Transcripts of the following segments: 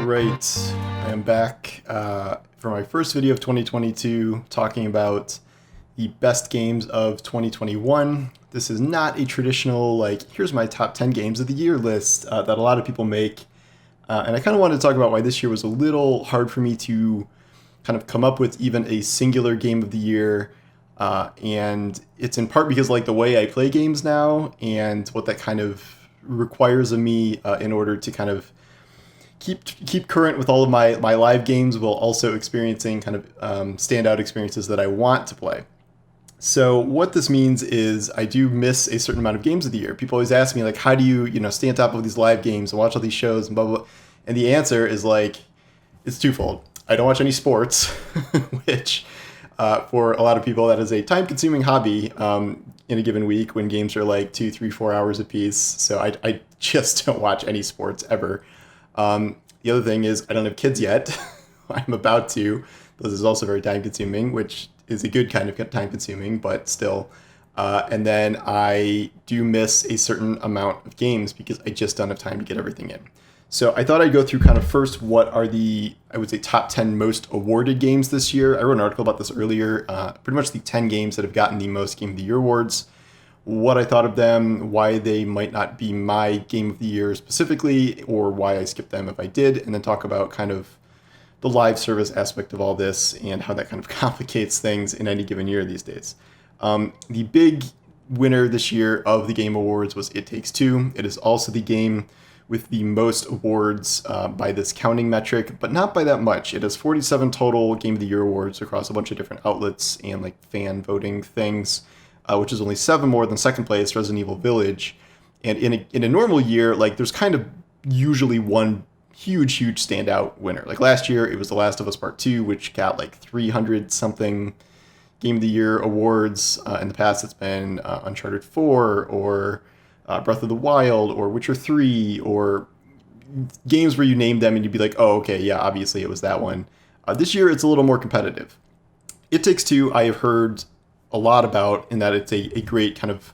right, I am back for my first video of 2022 talking about the best games of 2021. This is not a traditional, like, here's my top 10 games of the year list that a lot of people make. And I kind of wanted to talk about why this year was a little hard for me to kind of come up with even a singular game of the year. And it's in part because, like, the way I play games now and what that kind of requires of me in order to kind of keep current with all of my live games while also experiencing kind of standout experiences that I want to play. So what this means is I do miss a certain amount of games of the year. People always ask me, like, how do you stay on top of these live games and watch all these shows and blah, blah, blah. And the answer is, like, it's twofold. I don't watch any sports, which for a lot of people, that is a time-consuming hobby in a given week when games are like 2, 3, 4 hours apiece. So I just don't watch any sports ever. The other thing is I don't have kids yet. I'm about to. This is also very time-consuming, which is a good kind of time-consuming, but still. And then I do miss a certain amount of games because I just don't have time to get everything in. So I thought I'd go through kind of first what are the, I would say, top 10 most awarded games this year. I wrote an article about this earlier. Pretty much the 10 games that have gotten the most Game of the Year awards, what I thought of them, why they might not be my Game of the Year specifically, or why I skipped them if I did, and then talk about kind of the live service aspect of all this and how that kind of complicates things in any given year these days. The big winner this year of the Game Awards was It Takes Two. It is also the game with the most awards by this counting metric, but not by that much. It has 47 total Game of the Year awards across a bunch of different outlets and like fan voting things, which is only 7 more than second place, Resident Evil Village. And in a normal year, like, there's kind of usually one huge standout winner. Like last year, it was The Last of Us Part 2, which got like 300 something Game of the Year awards. In the past, it's been Uncharted 4 or Breath of the Wild or Witcher 3 or games where you name them and you'd be like, oh, okay, yeah, obviously it was that one. This year, it's a little more competitive. It Takes Two, I have heard a lot about in that it's a great kind of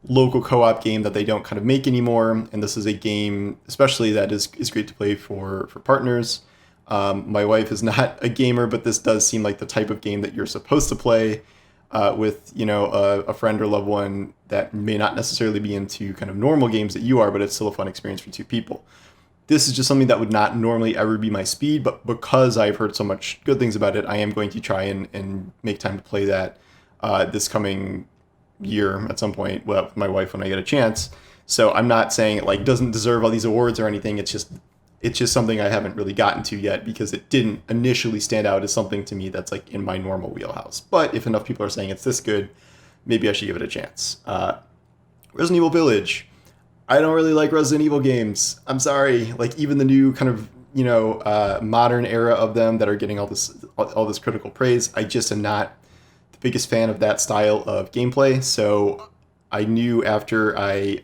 local co-op game that they don't kind of make anymore. And this is a game, especially, that is great to play for partners. My wife is not a gamer, but this does seem like the type of game that you're supposed to play with, a friend or loved one that may not necessarily be into kind of normal games that you are, but it's still a fun experience for 2 people. This is just something that would not normally ever be my speed, but because I've heard so much good things about it, I am going to try and make time to play that this coming year at some point with my wife when I get a chance. So I'm not saying it like doesn't deserve all these awards or anything. It's just something I haven't really gotten to yet because it didn't initially stand out as something to me that's like in my normal wheelhouse. But if enough people are saying it's this good, maybe I should give it a chance. Resident Evil Village. I don't really like Resident Evil games. I'm sorry. Like, even the new kind of, modern era of them that are getting all this critical praise, I just am not the biggest fan of that style of gameplay. So I knew after I,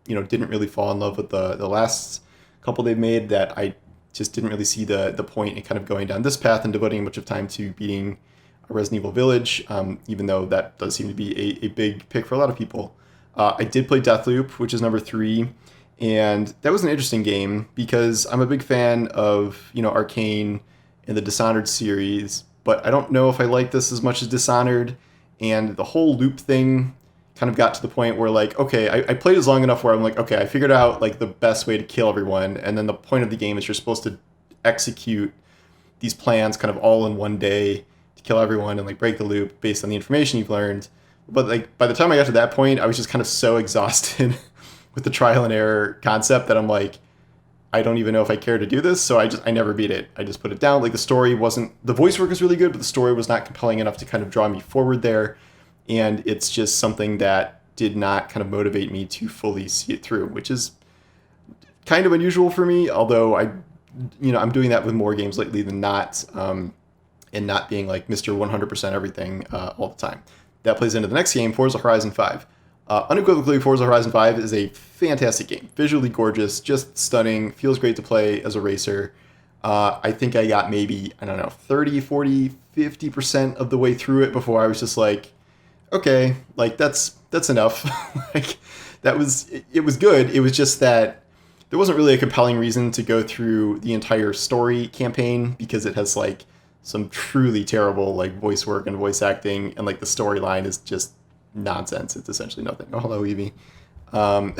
didn't really fall in love with the last couple they've made that I just didn't really see the point in kind of going down this path and devoting much of time to beating Resident Evil Village, even though that does seem to be a big pick for a lot of people. I did play Deathloop, which is number 3, and that was an interesting game because I'm a big fan of, Arcane and the Dishonored series, but I don't know if I like this as much as Dishonored, and the whole loop thing kind of got to the point where, like, okay, I played as long enough where I'm like, okay, I figured out, like, the best way to kill everyone, and then the point of the game is you're supposed to execute these plans kind of all in one day to kill everyone and, like, break the loop based on the information you've learned. But, like, by the time I got to that point, I was just kind of so exhausted with the trial and error concept that I'm like, I don't even know if I care to do this, so I never beat it. I just put it down. Like, the voice work is really good, but the story was not compelling enough to kind of draw me forward there. And it's just something that did not kind of motivate me to fully see it through, which is kind of unusual for me, although I'm doing that with more games lately than not, and not being like Mr. 100% everything all the time. That plays into the next game, Forza Horizon 5. Unequivocally, Forza Horizon 5 is a fantastic game. Visually gorgeous, just stunning, feels great to play as a racer. I think I got maybe, 30, 40, 50% of the way through it before I was just like, okay, like that's enough. Like, it was good. It was just that there wasn't really a compelling reason to go through the entire story campaign because it has like some truly terrible like voice work and voice acting, and like the storyline is just nonsense. It's essentially nothing. Oh, hello, Evie. Um,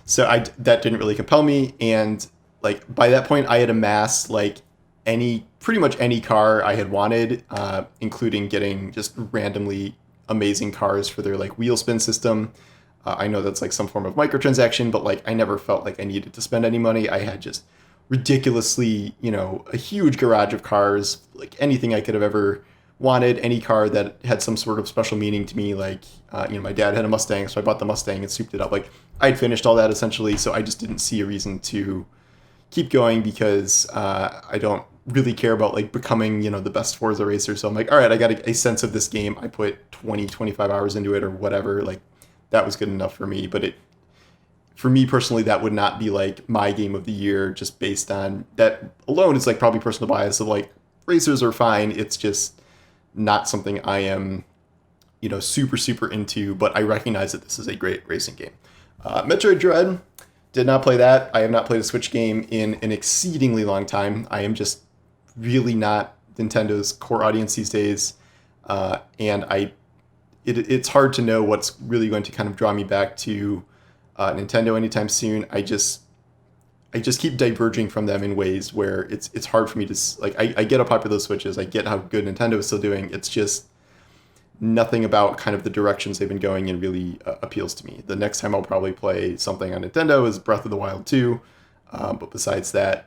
so that didn't really compel me, and like by that point, I had amassed like pretty much any car I had wanted, including getting just randomly amazing cars for their like wheel spin system. I know that's like some form of microtransaction, but like I never felt like I needed to spend any money. I had just ridiculously, a huge garage of cars, like anything I could have ever wanted, any car that had some sort of special meaning to me. Like, my dad had a Mustang, so I bought the Mustang and souped it up. Like, I'd finished all that essentially, so I just didn't see a reason to keep going because I don't really care about like becoming, the best Forza racer. So I'm like, all right, I got a sense of this game. I put 20, 25 hours into it or whatever. Like, that was good enough for me. But for me personally, that would not be like my game of the year just based on that alone. It's like probably personal bias of like racers are fine. It's just not something I am, super, super into, but I recognize that this is a great racing game. Metroid Dread, did not play that. I have not played a Switch game in an exceedingly long time. I am just really not Nintendo's core audience these days. And it's hard to know what's really going to kind of draw me back to Nintendo anytime soon. I just keep diverging from them in ways where it's hard for me to like. I get how popular those Switch is. I get how good Nintendo is still doing. It's just nothing about kind of the directions they've been going in really appeals to me. The next time I'll probably play something on Nintendo is Breath of the Wild 2. But besides that,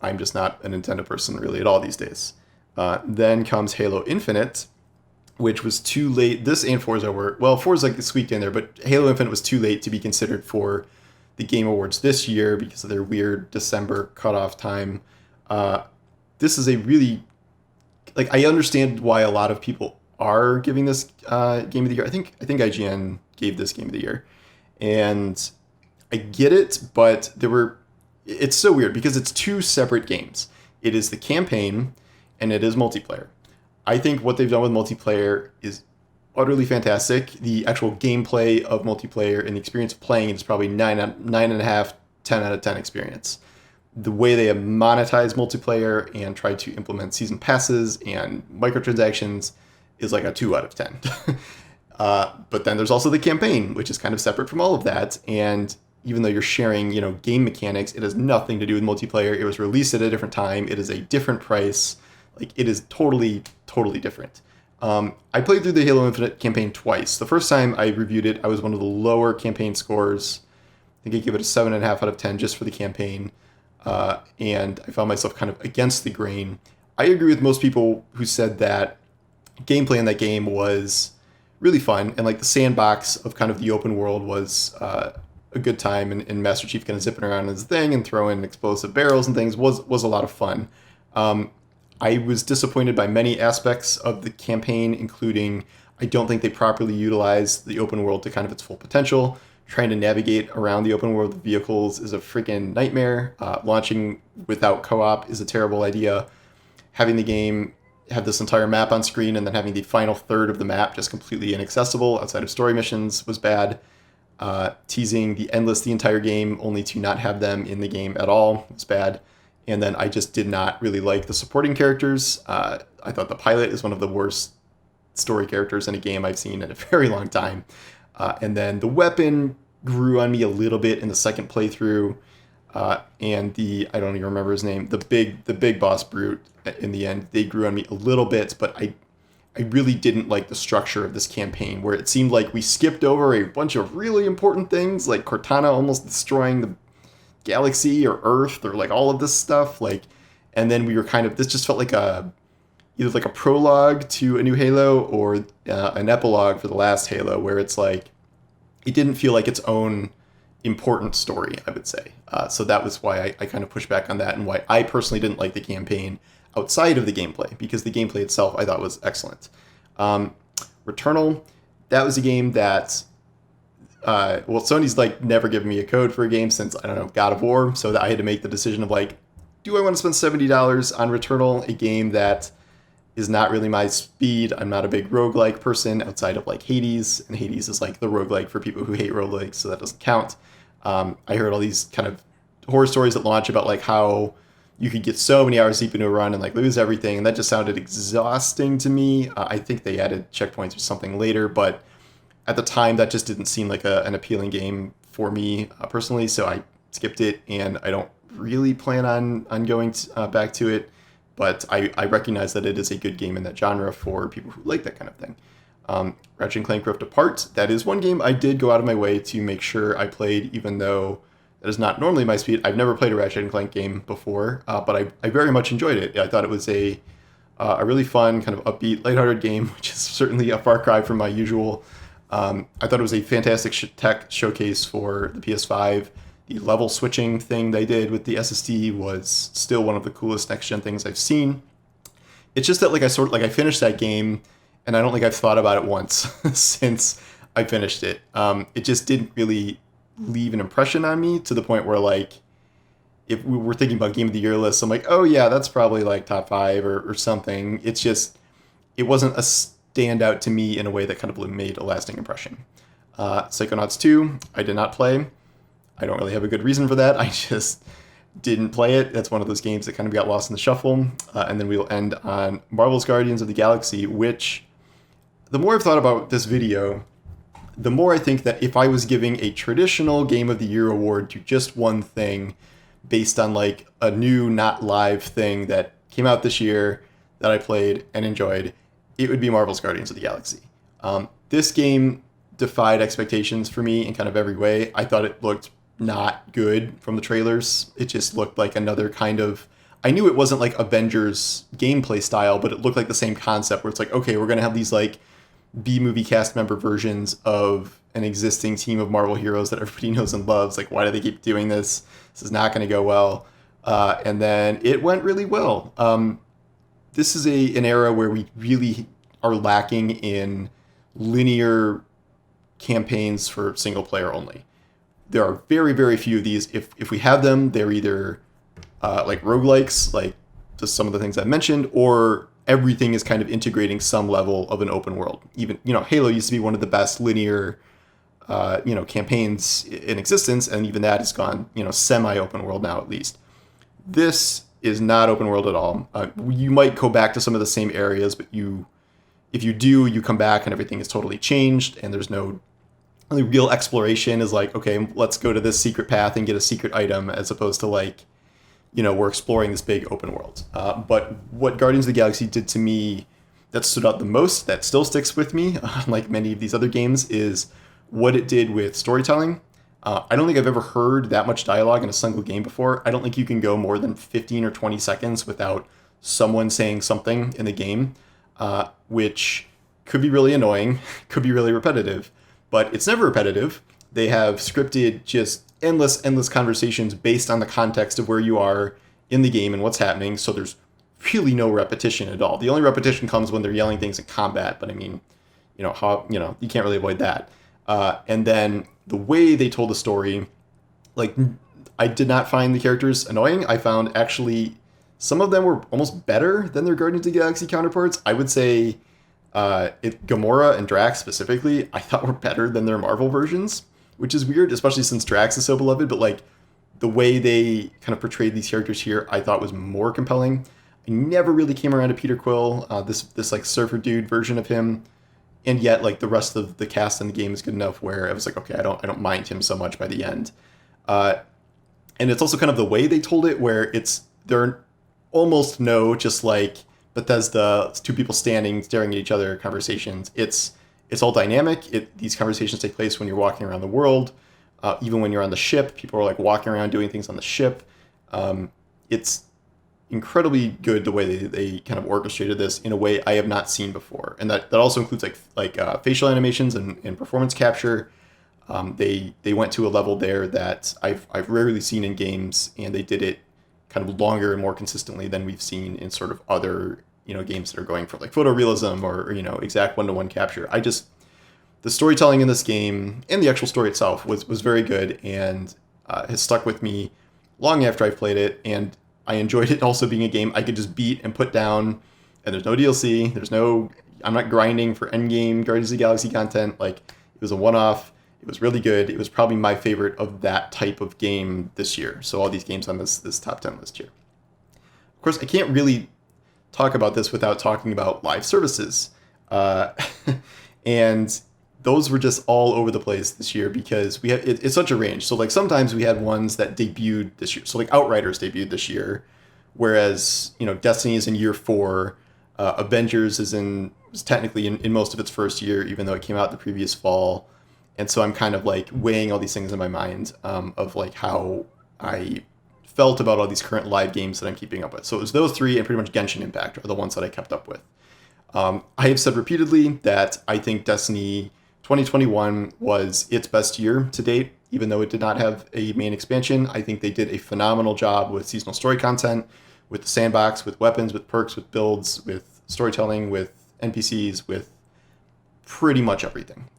I'm just not a Nintendo person really at all these days. Then comes Halo Infinite, which was too late. This and Forza were, well, Forza like squeaked in there, but Halo Infinite was too late to be considered for the Game Awards this year because of their weird December cutoff time. This is a really, like, I understand why a lot of people are giving this Game of the Year. I think IGN gave this Game of the Year, and I get it, but it's so weird because it's two separate games. It is the campaign and it is multiplayer. I think what they've done with multiplayer is utterly fantastic. The actual gameplay of multiplayer and the experience of playing it is probably 9.5, 10 out of 10 experience. The way they have monetized multiplayer and tried to implement season passes and microtransactions is like a 2 out of 10. But then there's also the campaign, which is kind of separate from all of that. And even though you're sharing, game mechanics, it has nothing to do with multiplayer. It was released at a different time. It is a different price. Like, it is totally, totally different. I played through the Halo Infinite campaign twice. The first time I reviewed it, I was one of the lower campaign scores. I think I gave it a 7.5 out of 10 just for the campaign. And I found myself kind of against the grain. I agree with most people who said that gameplay in that game was really fun, and like the sandbox of kind of the open world was a good time, and Master Chief kind of zipping around his thing and throwing explosive barrels and things was a lot of fun. I was disappointed by many aspects of the campaign, including I don't think they properly utilized the open world to kind of its full potential. Trying to navigate around the open world with vehicles is a freaking nightmare. Launching without co-op is a terrible idea. Having the game have this entire map on screen and then having the final third of the map just completely inaccessible outside of story missions was bad. Teasing the endless the entire game only to not have them in the game at all was bad. And then I just did not really like the supporting characters. I thought the pilot is one of the worst story characters in a game I've seen in a very long time. And then the weapon grew on me a little bit in the second playthrough. And I don't even remember his name, the big boss brute in the end, they grew on me a little bit, but I really didn't like the structure of this campaign where it seemed like we skipped over a bunch of really important things, like Cortana almost destroying the galaxy or Earth or like all of this stuff. Like, and then we were this just felt like either like a prologue to a new Halo or an epilogue for the last Halo, where it's like, it didn't feel like its own important story, I would say. So that was why I kind of pushed back on that, and why I personally didn't like the campaign outside of the gameplay, because the gameplay itself I thought was excellent. Returnal, that was a game that, Sony's like never given me a code for a game since, I don't know, God of War, so that I had to make the decision of like, do I want to spend $70 on Returnal, a game that is not really my speed. I'm not a big roguelike person outside of like Hades, and Hades is like the roguelike for people who hate roguelikes, so that doesn't count. I heard all these kind of horror stories at launch about like how you could get so many hours deep into a run and like lose everything, and that just sounded exhausting to me. I think they added checkpoints or something later, but at the time that just didn't seem like an appealing game for me personally, so I skipped it, and I don't really plan on going back to it, but I recognize that it is a good game in that genre for people who like that kind of thing. Ratchet and Clank Rift Apart, that is one game I did go out of my way to make sure I played, even though that is not normally my speed. I've never played a Ratchet and Clank game before, but I very much enjoyed it. I thought it was a really fun, kind of upbeat, lighthearted game, which is certainly a far cry from my usual. I thought it was a fantastic tech showcase for the PS5. The level switching thing they did with the SSD was still one of the coolest next-gen things I've seen. It's just that I finished that game, and I don't think I've thought about it once since I finished it. It just didn't really leave an impression on me to the point where, like, if we were thinking about Game of the Year lists, I'm like, oh yeah, that's probably like top 5 or something. It's just, it wasn't a standout to me in a way that kind of made a lasting impression. Psychonauts 2, I did not play. I don't really have a good reason for that. I just didn't play it. That's one of those games that kind of got lost in the shuffle. And then we will end on Marvel's Guardians of the Galaxy, which, the more I've thought about this video, the more I think that if I was giving a traditional Game of the Year award to just one thing based on like a new, not live thing that came out this year that I played and enjoyed, it would be Marvel's Guardians of the Galaxy. This game defied expectations for me in kind of every way. I thought it looked not good from the trailers. It just looked like another kind of... I knew it wasn't like Avengers gameplay style, but it looked like the same concept where it's like, okay, we're going to have these like B-movie cast member versions of an existing team of Marvel heroes that everybody knows and loves. Like, why do they keep doing this? This is not going to go well. And then it went really well. This is an era where we really are lacking in linear campaigns for single player only. There are very, very few of these. If we have them, they're either like roguelikes, like just some of the things I mentioned, or everything is kind of integrating some level of an open world. Even, Halo used to be one of the best linear, campaigns in existence, and even that has gone, semi-open world now at least. This is not open world at all. You might go back to some of the same areas, but if you do, you come back and everything is totally changed, and there's no the real exploration is like, okay, let's go to this secret path and get a secret item, as opposed to like, we're exploring this big open world. But what Guardians of the Galaxy did to me that stood out the most, that still sticks with me, unlike many of these other games, is what it did with storytelling. I don't think I've ever heard that much dialogue in a single game before. I don't think you can go more than 15 or 20 seconds without someone saying something in the game, which could be really annoying, could be really repetitive. But it's never repetitive. They have scripted just endless conversations based on the context of where you are in the game and what's happening. So there's really no repetition at all. The only repetition comes when they're yelling things in combat. But I mean, you can't really avoid that. And then the way they told the story, like, I did not find the characters annoying. I found actually some of them were almost better than their Guardians of the Galaxy counterparts. I would say Gamora and Drax specifically, I thought were better than their Marvel versions, which is weird, especially since Drax is so beloved. But like the way they kind of portrayed these characters here, I thought was more compelling. I never really came around to Peter Quill, this like surfer dude version of him, and yet like the rest of the cast in the game is good enough where I was like, okay, I don't mind him so much by the end. And it's also kind of the way they told it, where there are almost no just like Bethesda, it's two people standing staring at each other conversations. It's all dynamic. These conversations take place when you're walking around the world, even when you're on the ship. People are like walking around doing things on the ship. It's incredibly good the way they kind of orchestrated this in a way I have not seen before, and that also includes like facial animations and performance capture. They went to a level there that I've rarely seen in games, and they did it kind of longer and more consistently than we've seen in sort of other, games that are going for like photorealism or, exact one-to-one capture. The storytelling in this game and the actual story itself was very good, and has stuck with me long after I've played it. And I enjoyed it also being a game I could just beat and put down, and there's no DLC. I'm not grinding for endgame Guardians of the Galaxy content. Like, it was a one-off. It was really good. It was probably my favorite of that type of game this year. So all these games on this top 10 list here. Of course, I can't really talk about this without talking about live services. And those were just all over the place this year because we have it's such a range. So like sometimes we had ones that debuted this year. So like Outriders debuted this year, whereas Destiny is in year 4. Avengers was technically in most of its first year, even though it came out the previous fall. And so I'm kind of like weighing all these things in my mind of like how I felt about all these current live games that I'm keeping up with. So it was those 3 and pretty much Genshin Impact are the ones that I kept up with. I have said repeatedly that I think Destiny 2021 was its best year to date, even though it did not have a main expansion. I think they did a phenomenal job with seasonal story content, with the sandbox, with weapons, with perks, with builds, with storytelling, with NPCs, with pretty much everything.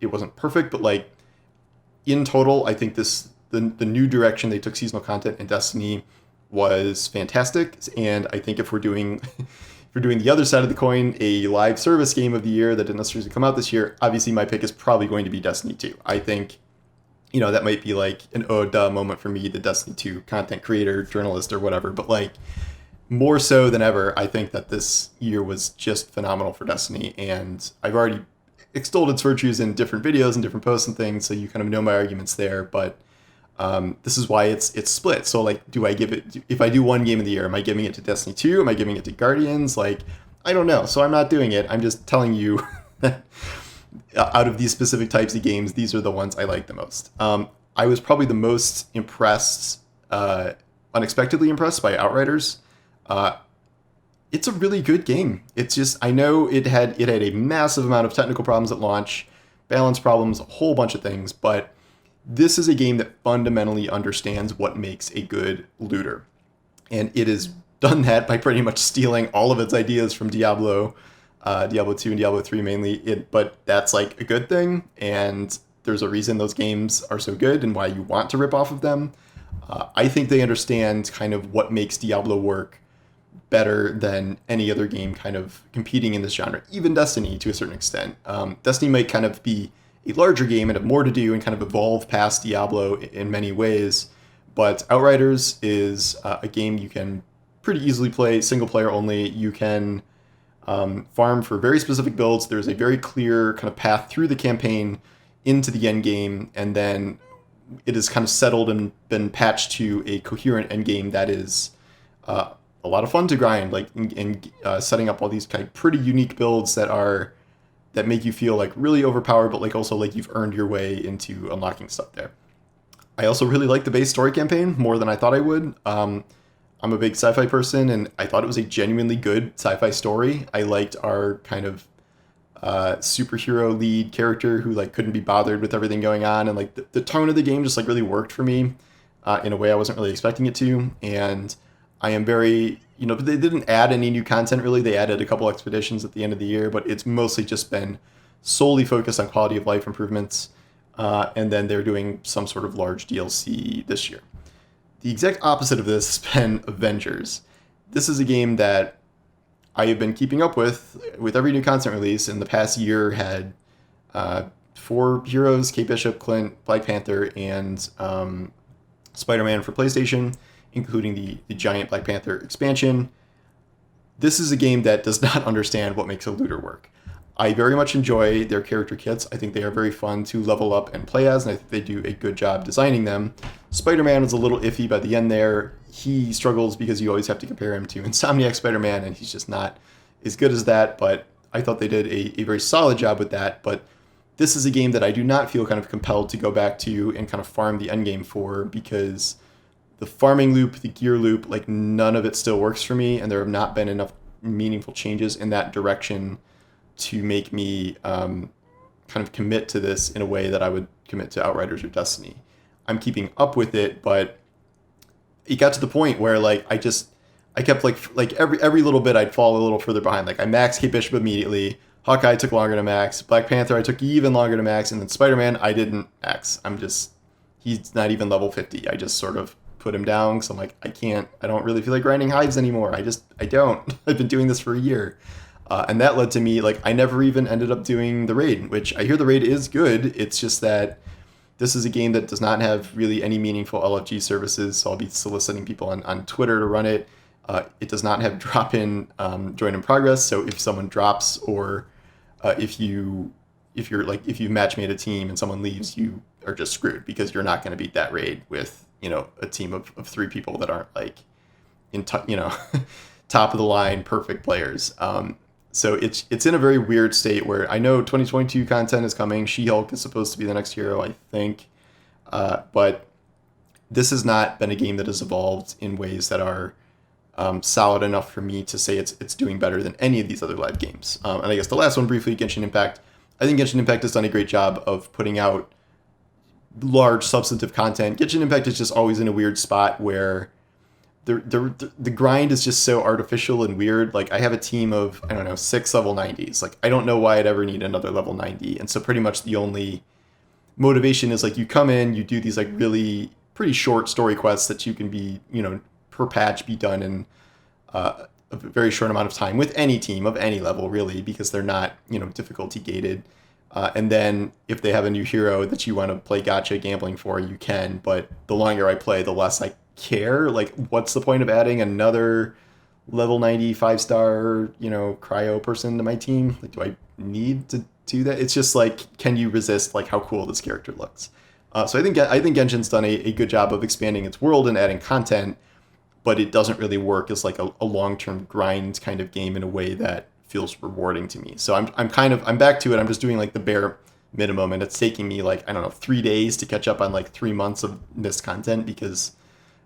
It wasn't perfect, but like in total, I think the new direction they took seasonal content in Destiny was fantastic. And I think if we're doing the other side of the coin, a live service game of the year that didn't necessarily come out this year, obviously my pick is probably going to be Destiny 2. I think, that might be like an oh duh moment for me, the Destiny 2 content creator, journalist, or whatever. But like more so than ever, I think that this year was just phenomenal for Destiny. And I've already extolled its virtues in different videos and different posts and things, so you kind of know my arguments there. But this is why it's split. So like, do I give it, if I do one game of the year, am I giving it to Destiny 2? Am I giving it to Guardians? Like, I don't know. So I'm not doing it. I'm just telling you that out of these specific types of games, these are the ones I like the most. I was probably the most impressed, unexpectedly impressed by Outriders. It's a really good game. It's just, I know it had a massive amount of technical problems at launch, balance problems, a whole bunch of things, but this is a game that fundamentally understands what makes a good looter. And it has done that by pretty much stealing all of its ideas from Diablo 2 and Diablo 3 mainly. But that's like a good thing. And there's a reason those games are so good and why you want to rip off of them. I think they understand kind of what makes Diablo work better than any other game kind of competing in this genre, even Destiny to a certain extent. Destiny might kind of be a larger game and have more to do and kind of evolve past Diablo in many ways. But Outriders is a game you can pretty easily play, single player only. You can farm for very specific builds. There's a very clear kind of path through the campaign into the end game, and then it is kind of settled and been patched to a coherent end game that is a lot of fun to grind, like and setting up all these kind of pretty unique builds that make you feel like really overpowered, but like also like you've earned your way into unlocking stuff there. I also really like the base story campaign more than I thought I would. I'm a big sci-fi person, and I thought it was a genuinely good sci-fi story. I liked our kind of superhero lead character who like couldn't be bothered with everything going on, and like the tone of the game just like really worked for me in a way I wasn't really expecting it to. And I am very, they didn't add any new content really. They added a couple expeditions at the end of the year, but it's mostly just been solely focused on quality of life improvements. And then they're doing some sort of large DLC this year. The exact opposite of this has been Avengers. This is a game that I have been keeping up with every new content release. In the past year, had 4 heroes: Kate Bishop, Clint, Black Panther, and Spider-Man for PlayStation, including the giant Black Panther expansion. This is a game that does not understand what makes a looter work. I very much enjoy their character kits. I think they are very fun to level up and play as, and I think they do a good job designing them. Spider-Man was a little iffy by the end there. He struggles because you always have to compare him to Insomniac Spider-Man, and he's just not as good as that, but I thought they did a very solid job with that. But this is a game that I do not feel kind of compelled to go back to and kind of farm the endgame for, because the farming loop, the gear loop, like none of it still works for me, and there have not been enough meaningful changes in that direction to make me kind of commit to this in a way that I would commit to Outriders or Destiny. I'm keeping up with it, but it got to the point where like I kept like every little bit I'd fall a little further behind. Like I maxed Kate Bishop immediately. Hawkeye took longer to max. Black Panther I took even longer to max, and then Spider-Man I didn't max. He's not even level 50. I just sort of put him down because I'm like, I don't really feel like grinding hives anymore. I don't. I've been doing this for a year. And that led to me, like, I never even ended up doing the raid, which I hear the raid is good. It's just that this is a game that does not have really any meaningful LFG services, so I'll be soliciting people on Twitter to run it. It does not have drop-in join in progress, so if someone drops or if you match made a team and someone leaves, you are just screwed because you're not going to beat that raid with a team of 3 people that aren't like top of the line perfect players. So it's in a very weird state where I know 2022 content is coming. She-Hulk is supposed to be the next hero, I think, but this has not been a game that has evolved in ways that are solid enough for me to say it's doing better than any of these other live games. And I guess the last one briefly, Genshin Impact. I think Genshin Impact has done a great job of putting out large substantive content. Genshin Impact is just always in a weird spot where the grind is just so artificial and weird. Like, I have a team of, I don't know, 6 level 90s. Like, I don't know why I'd ever need another level 90. And so pretty much the only motivation is like you come in, you do these like really pretty short story quests that you can be, per patch be done in a very short amount of time with any team of any level, really, because they're not, difficulty gated. And then if they have a new hero that you want to play gacha gambling for, you can. But the longer I play, the less I care. Like, what's the point of adding another level 90 5-star, cryo person to my team? Like, do I need to do that? It's just like, can you resist like how cool this character looks? So I think Genshin's done a good job of expanding its world and adding content, but it doesn't really work as like a long-term grind kind of game in a way that feels rewarding to me. So I'm back to it. I'm just doing like the bare minimum, and it's taking me like, I don't know, 3 days to catch up on like 3 months of missed content because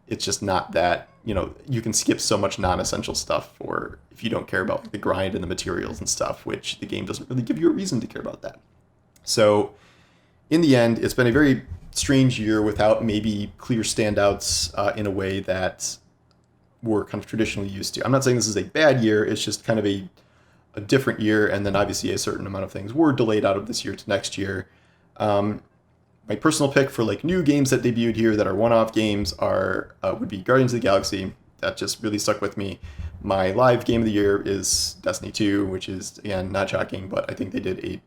it's just not that, you can skip so much non-essential stuff for if you don't care about like the grind and the materials and stuff, which the game doesn't really give you a reason to care about that. So in the end, it's been a very strange year without maybe clear standouts in a way that we're kind of traditionally used to. I'm not saying this is a bad year. It's just kind of a different year. And then obviously a certain amount of things were delayed out of this year to next year. My personal pick for like new games that debuted here that are one-off games would be Guardians of the Galaxy. That just really stuck with me. My live game of the year is Destiny 2, which is, again, not shocking, but I think they did a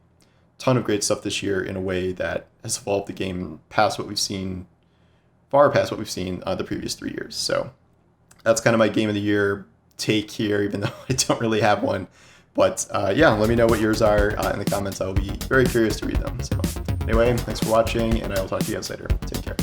ton of great stuff this year in a way that has evolved the game past what we've seen, far past what we've seen the previous 3 years. So that's kind of my game of the year take here, even though I don't really have one. But let me know what yours are in the comments. I'll be very curious to read them. So anyway, thanks for watching, and I will talk to you guys later. Take care.